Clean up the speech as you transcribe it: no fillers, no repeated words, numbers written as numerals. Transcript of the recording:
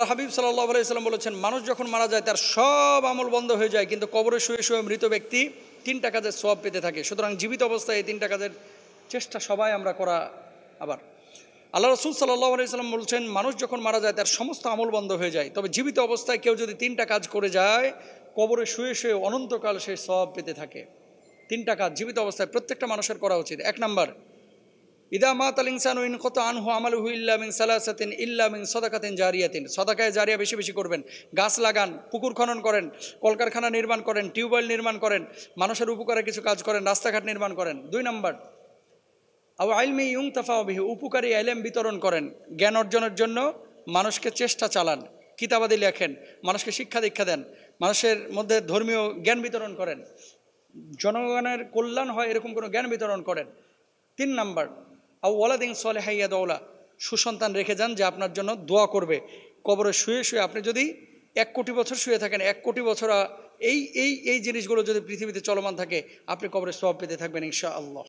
হাবিব সাল্লাল্লাহু আলাইহি সাল্লাম বলেছেন, মানুষ যখন মারা যায় তার সব আমল বন্ধ হয়ে যায়, কিন্তু কবরে শুয়ে শুয়ে মৃত ব্যক্তি 3টা কাজের সওয়াব পেতে থাকে। সুতরাং জীবিত অবস্থায় এই 3টা কাজের চেষ্টা সবাই আমরা করা। আবার আল্লাহ রাসূল সাল্লাল্লাহু আলাইহি সাল্লাম বলছেন, মানুষ যখন মারা যায় তার সমস্ত আমল বন্ধ হয়ে যায়, তবে জীবিত অবস্থায় কেউ যদি 3টা কাজ করে যায়, কবরে শুয়ে শুয়ে অনন্তকাল সেই সওয়াব পেতে থাকে। 3টা কাজ জীবিত অবস্থায় প্রত্যেকটা মানুষের করা উচিত। 1 নাম্বার, ইদা মাতাল ইনসানু ইনকাতা আনহু আমালুহু ইল্লা মিন সালাসাতিন ইল্লা মিন সাদাকাতিন জারিয়াতিন। সাদাকায়ে জারিয়া বেশি বেশি করবেন, গাছ লাগান, পুকুর খনন করেন, কলকারখানা নির্মাণ করেন, টিউবওয়েল নির্মাণ করেন, মানুষের উপকারে কিছু কাজ করেন, রাস্তাঘাট নির্মাণ করেন। 2 নাম্বার, আও ইলমি ইউনতাফাউ বিহি, উপকারী ইলম বিতরণ করেন, জ্ঞান অর্জনের জন্য মানুষকে চেষ্টা চালান, কিতাবাদি লেখেন, মানুষকে শিক্ষা দীক্ষা দেন, মানুষের মধ্যে ধর্মীয় জ্ঞান বিতরণ করেন, জনগণের কল্যাণ হয় এরকম কোনো জ্ঞান বিতরণ করেন। 3 নাম্বার, আও ওয়ালাদিন সালিহিন ইয়াদউলা, সুসন্তান রেখে যান যে আপনার জন্য দোয়া করবে। কবরে শুয়ে শুয়ে আপনি যদি 1 কোটি বছর শুয়ে থাকেন, 1 কোটি বছর এই এই এই জিনিসগুলো যদি পৃথিবীতে চলমান থাকে, আপনি কবরে সওয়াব পেতে থাকবেন ইনশাআল্লাহ।